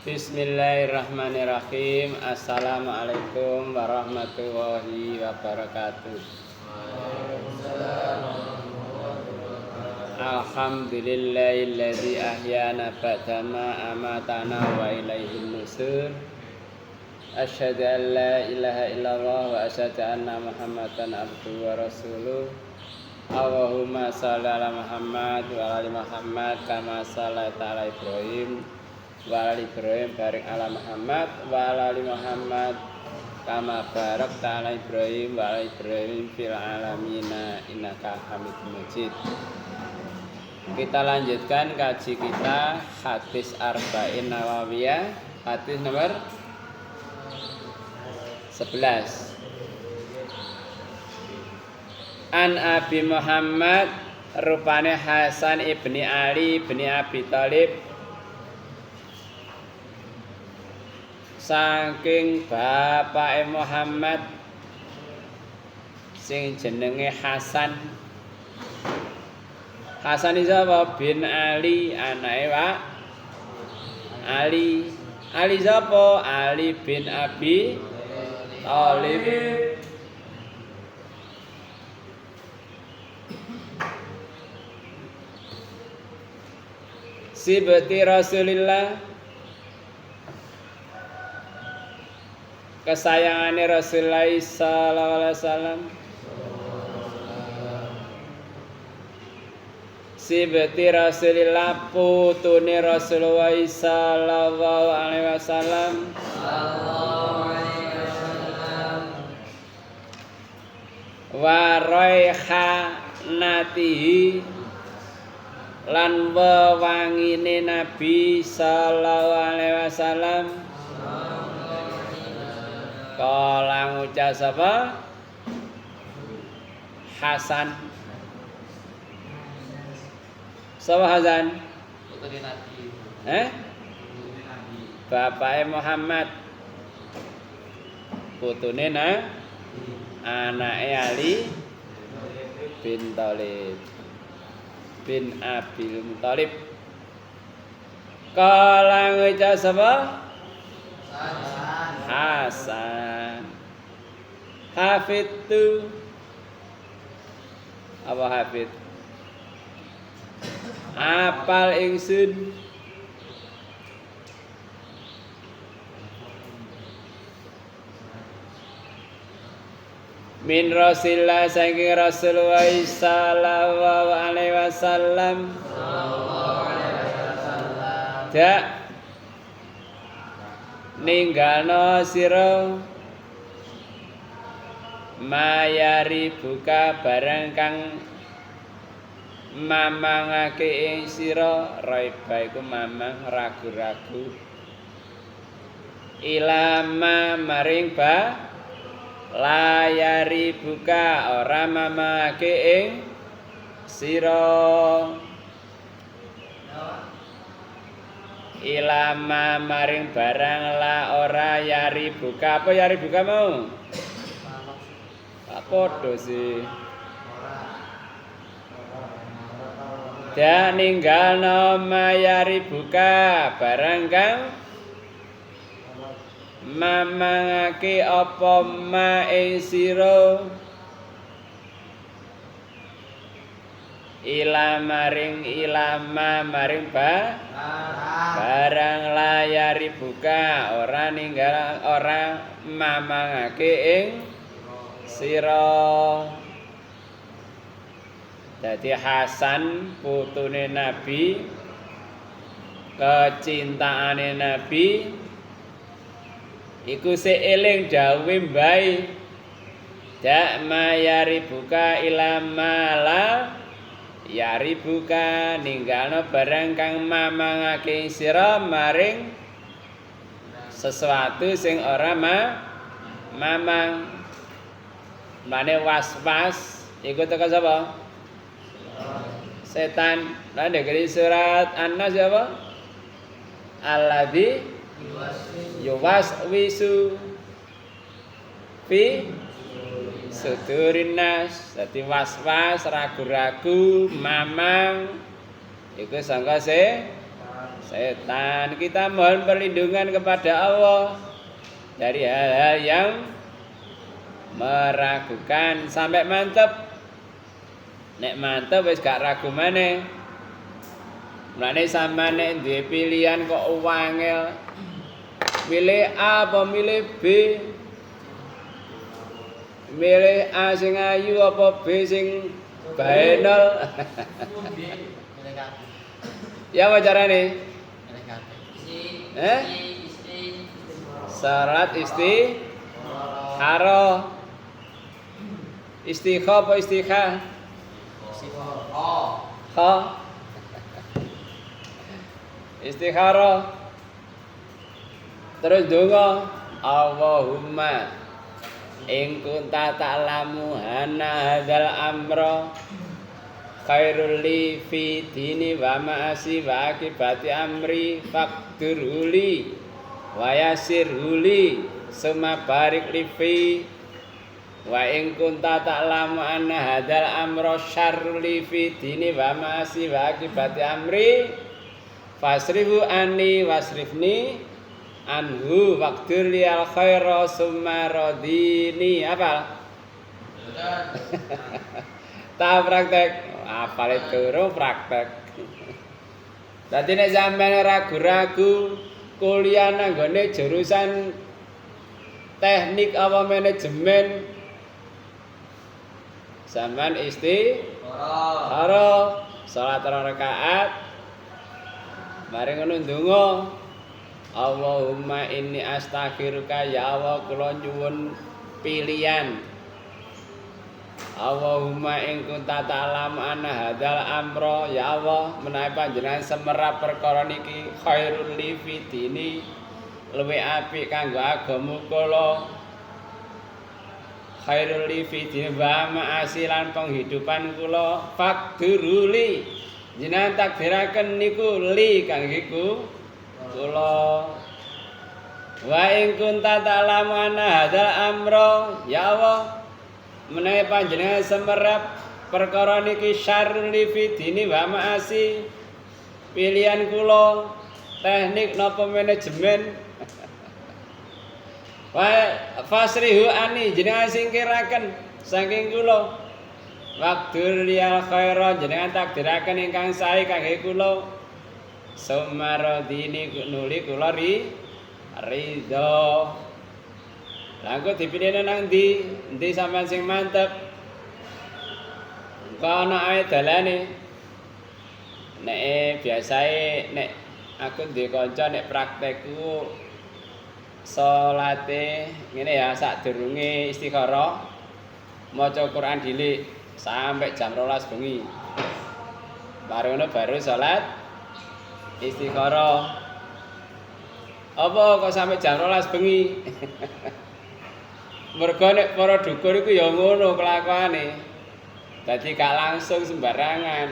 Bismillahirrahmanirrahim. Assalamualaikum warahmatullahi wabarakatuh. Alhamdulillahilladzi ahyana ba'dama amatana wa ilaihin nusur. Asyhadu an la ilaha illallah wa asyhadu anna Muhammadan abduhu wa rasuluh. Allahumma shalli ala Muhammad wa ala ali Muhammad kama shallaita ala Ibrahim wa ala Ibrahim barik ala Muhammad wa ala ali Muhammad kama barakta ala Ibrahim wa ala Ibrahim fil alamina innaka Hamidum Majid. Kita lanjutkan kaji kita hadis Arba'in Nawawiyah, hadis nomor 11. An Abi Muhammad rupane Hasan ibni Ali ibni Abi Thalib saking bapake Muhammad sing jenenge Hasan. Hasan iki sapa? Bin Ali, anake Pak Ali. Ali sapa? Ali bin Abi Thalib. Sibti Rasulillah, kesayangane Rasulullah sallallahu alaihi wasallam. Sibti Rasulillah, putune Rasulullah sallallahu alaihi wasallam. Wa raihanatihi, lan wewangine Nabi sallallahu alaihi wasallam. Kala ngucap sapa? Hasan. Sapa Hasan? Putune Nabi. Bapake Muhammad. Putune anake Ali bin Thalib bin Abil Muthalib. Kala ngucap sapa? Hasan. Hafidtu. Apa hafid? Apal ingsun. Min Rasulillah, saking Rasulullah sallallahu alaihi wasallam. Dak ninggalno sira mayari buka barang kang mamangake ing sira, raiba iku mamang ragu-ragu, ilama maring ba layari buka ora mamangake ing sira, ilama maring barang la ora yari buka. Apa yari buka mau? Padha sih. Dan ninggalno mayari buka barang kang mamangake apa ma ing sira, ilama maring barang layari buka ora ninggal ora mamangake ing sira. Dadi Hasan putune Nabi, kecintaane Nabi iku seeling dawuhe mbae, dak mayari buka ilamala yari buka, ninggalno barang kang mamangake sira maring sesuatu sing ora mamang. Mane was-was iku teko sapa? Setan. Lah negeri surat An-Nas apa? Alladzi yuwaswisu fi sudurin nas. Dadi was-was, ragu-ragu, mamang iku sangka setan. Kita mohon perlindungan kepada Allah dari hal-hal yang meragukan sampai mantep. Nek mantep wis gak ragu maneh. Mulane sampean nek duwe pilihan kok wangel. Milih A apa milih B? Milih A sing ayu apa B sing bahenol? Ya apa carane? Salat istikharah. Istikha apa istikha? Istikharah. Terus donga, Allahumma in kunta ta'lamu anna hadzal amra khairul li fi dini wa ma'asi wa akibati amri faqdirhuli wa yassirhuli summa barik li fi wa in kunta ta'lamu anna hadzal amra syarrul li fi dini wa ma'asi wa akibati amri fasrifu anni wasrifni anhu waqtir liyal khaira summa radini. Apa? Tak praktek. Apal itu praktek. Dadi nek sampeyan ragu-ragu kuliah nanggone jurusan teknik apa manajemen sampeyan istikharah salat 2 rakaat mari ngono ndonga Allahumma inni astaghfiruka ya Allah kula nyuwun pilihan Allahumma in kunta ta'lam anna hadzal amra ya Allah menawi panjenengan semerap perkara niki khairul li fi dini luwih apik kanggo agama kula khairul li fi dini wa ma'asilan penghidupan kula faqdiruli jenengan takdiraken niku li kangge kula wa in kunta ta'lamu anna hadzal amra ya Allah menawi panjenengan semerap perkara niki syarrul li fi dini wa ma'asi pilihan kula teknik napa manajemen wa fasrihu ani jenengan singkiraken saking kula waqtul liyal khaira jenengan takdiraken ingkang sae kangge kula sumaradini nuli kula ridho. Lah engko dipilihne nang ndi sampean sing mantep. Engko ana ae dalane. Nek biasae nek aku duwe kanca nek praktekku salate ngene ya sadurunge istikharah maca Quran dhilik sampai jam 12 bengi. Baru ngono baru salat istikharah. Apa kok sampai jam 12 bengi? Mergo nek para dhukur iku ya ngono kelakuane. Dadi gak langsung sembarangan.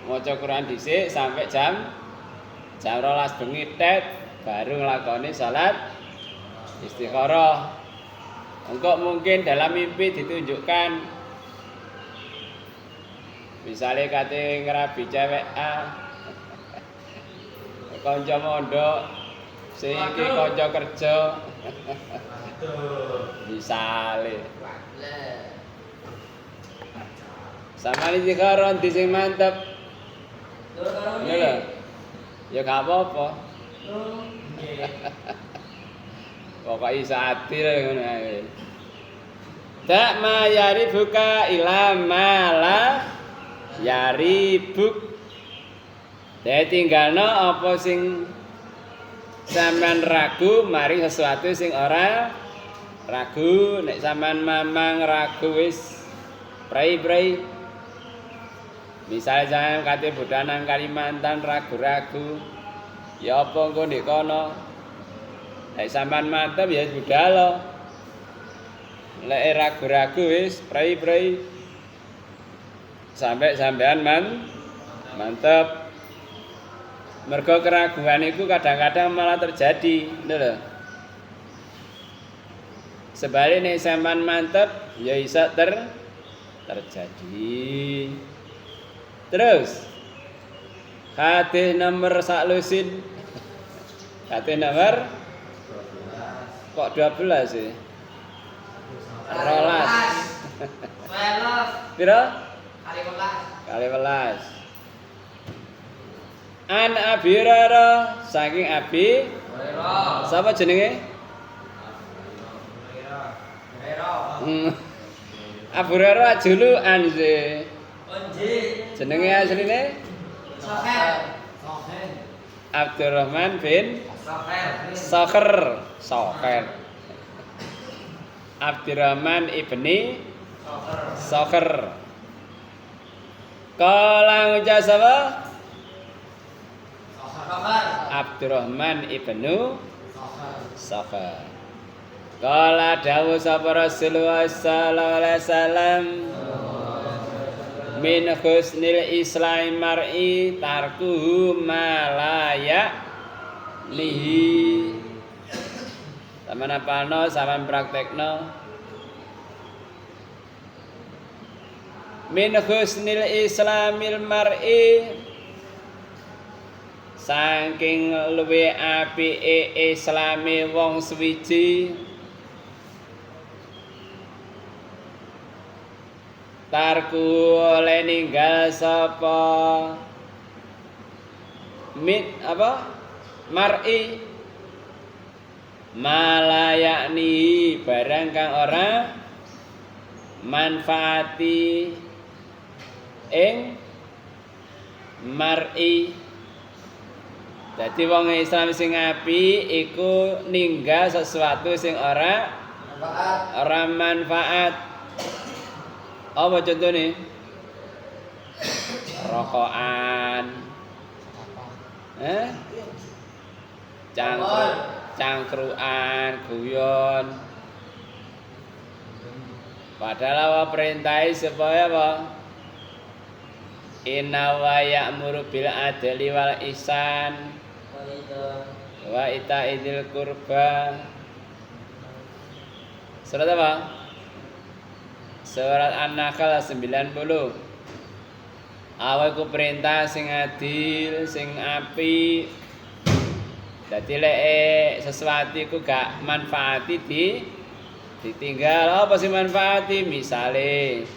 Maca Quran dhisik sampai jam 12 bengi tet baru nglakoni salat istikharah. Engko mungkin dalam mimpi ditunjukkan misalnya kate ngerabi cewek A kanca mondok sing iki kanca kerja misale sama iki karo ndi sing mantep lho ya gak apa-apa pokoke isa ati ngono ae tak ma yaribuka ila mala yaribuk dadi tinggalno apa sing sampean ragu mari sesuatu sing ora ragu nek sampean mamang ragu wis prei-prei misale sampean kate budal nang Kalimantan ragu-ragu ya apa engko ndek kono nek sampean mantep ya budal lek ragu-ragu wis prei-prei sampai sampean mantep mergo keraguan itu kadang-kadang malah terjadi lho sebaliknya sampean mantep ya iso terjadi terus Hadis nomor saklusin. Hadis nomor kok 12 sih? Rolas. Piro? Kali welas. An Abi Hurairah saking Abi Hurairah. Sapa jenenge? Abu Hurairah julukan sih. Jenenge asline? Abdurrahman bin Sakhr. Abdurrahman ibni Sakhr. Kala ngucap sapa? Abdurrahman ibnu Sakhr. Kala dawuh sapa Rasulullah sallallahu alaihi wasallam min husnil islam mar'i tarkuhu malaya lihi. Sampeyan apalno, sampeyan praktekno. Min husnil islamil mar'i saking luwe apike islame wong suwiji tarku oleh ninggal sapa mar'i malayakni barang kang ora manfaati ing mar'i. Dadi wong Islam sing apik iku ninggal sesuatu sing ora manfaat. Apa contohnya? Rokokan, cangkruan, guyon. Padahal apa perintahe supaya apa? Inna wa ya'muru bil adli wal ihsan wa ita'idil qurba. Surat apa? Surat An-Nahl 90. Awal ku perintah sing adil, sing apik. Dadi lek sesuatu iku gak manfaati ditinggal. Apa sing manfaati? Misale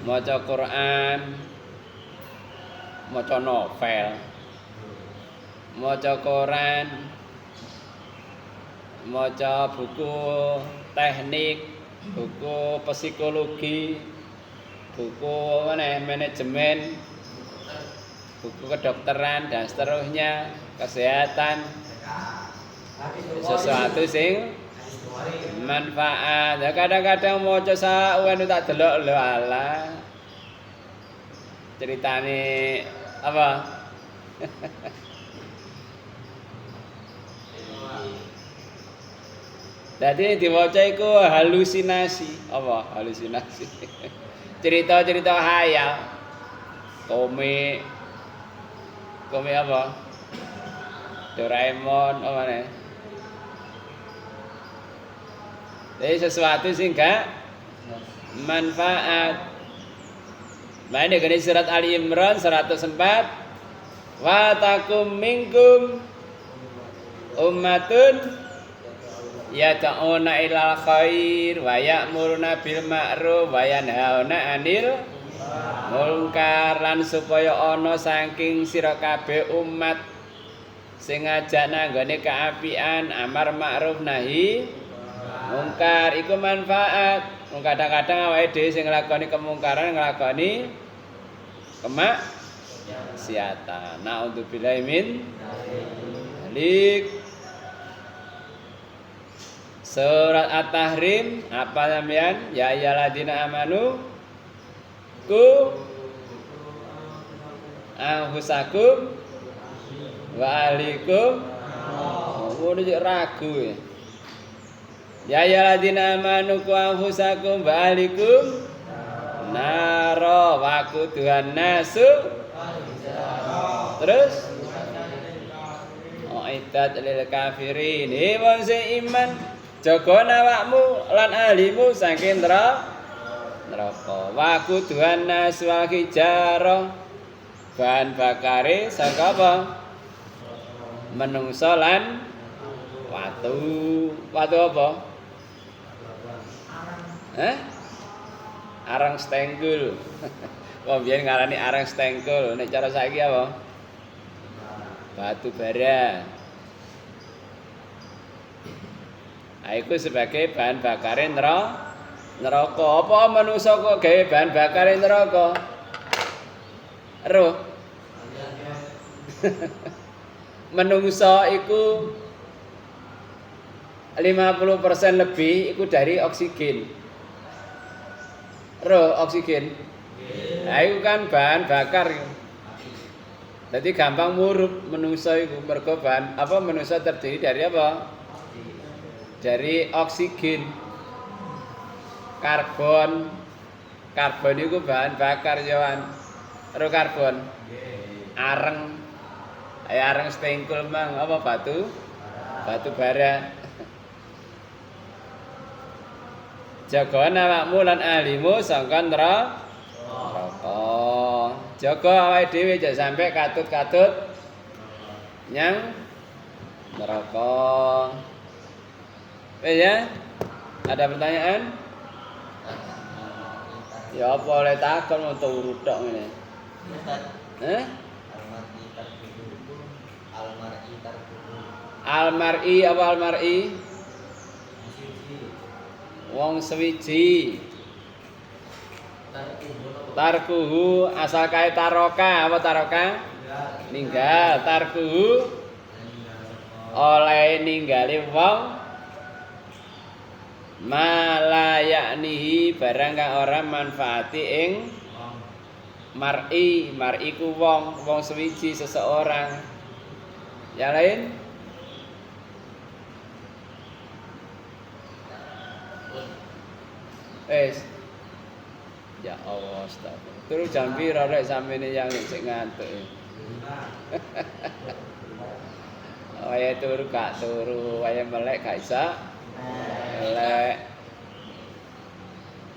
maca Quran, maca novel, maca koran, maca buku teknik, buku psikologi, buku manajemen, buku kedokteran dan seterusnya, kesehatan, sesuatu sing manfaat. Ya kadang-kadang maca sawen tak delok lho ala. Ceritane apa? Dadi diwaca iku halusinasi. Apa halusinasi? Cerita-cerita hayal. Komik apa? Doraemon apa nih? Jadi sesuatu sing gak manfaat. Main di surat Ali Imran 104. Wa takum minkum ummatun yad'una ilal khair wa ya'muruna bil ma'ruf wa yanhauna 'anil munkar. Lan supaya ana saking sira kabeh umat sing ngajak nanggone kaapian, amar ma'ruf nahi mungkar. Iku manfaat. Kadang-kadang awake dhewe sing nglakoni kemungkaran nglakoni kemaksiatan. Na'udzubillahi min dzalik. Surat At-Tahrim apa sampean? Ya ayyuhalladzina amanu ku anfusakum wa ahlikum. Ngono iki ragu ya. Ya ayyuhalladzina amanu ku anfusakum wa ahlikum naro wa quduhan nasu. Terus aidat lil kafirin. Wong sing iman jaga awakmu lan ahlimu saking neraka. Wa quduhan nasu wal hijarah. bahan bakare saka apa? Menungso lan watu. Watu apa? Arang stenggul. Wong biyen ngarani arang stenggul, nek cara saiki apa? Batu bara. Iku sebagai bahan bakare neraka. Apa manusa kok gawe bahan bakare neraka? Roh. Menungsa iku 50% lebih iku dari oksigen. Roh oksigen. Nah, iku kan bahan bakar. Jadi gampang murup menungsa iku mergo bahan apa menungsa terdiri dari apa? Dari oksigen. Karbon. Karbon iku bahan bakar Yohan. Roh karbon. Areng. Areng stengkul mang apa batu? Batu bara. Jaga awakmu lan ahlimu sangka neraka. Jaga awake dhewe aja sampe katut-katut nyang neraka. Ya? Ada pertanyaan? Ya apa oleh takon mau turu tok ngene. Almar'i apa almar'i? Wong sewiji. Tarkuhu asal kae taroka apa taroka? Ninggal. Tarkuhu oleh ninggali wong malayaknihi barang kang ora manfaati ing mar'i. Mar'i ku wong sewiji seseorang. Yang lain? Ya Allah, astagfirullah. Turu jam pira rek sampeyan yang sik ngantuk. Wayahe turu gak turu, wayahe melek gak isa. Melek.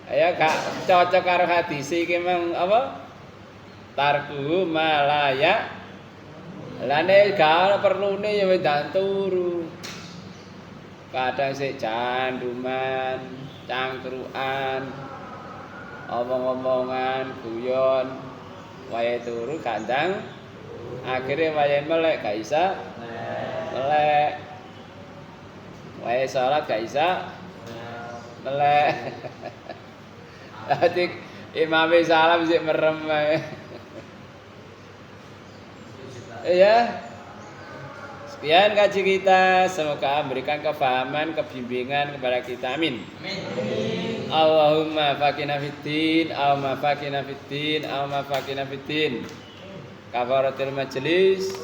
Ya gak cocok karo hadis iki memang apa? Tarku malaya. Lah nek gak perlune ya wis turu. Kadang sik canduman, cangkruan, omong-omongan, guyon, wayahe turu kandang, akhirnya wayahe melek gak isa, melek, wayahe salat gak isa, melek. Adik imam salam sik merem wae. Ya. Sekian kaji kita, semoga memberikan kefahaman, kebimbingan kepada kita. Amin. Amin. Allahumma faqina fiddin, Allahumma faqina fiddin, Allahumma faqina fiddin. Kafaratul majlis.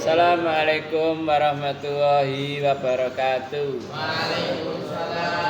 Assalamualaikum warahmatullahi wabarakatuh. Waalaikumsalam.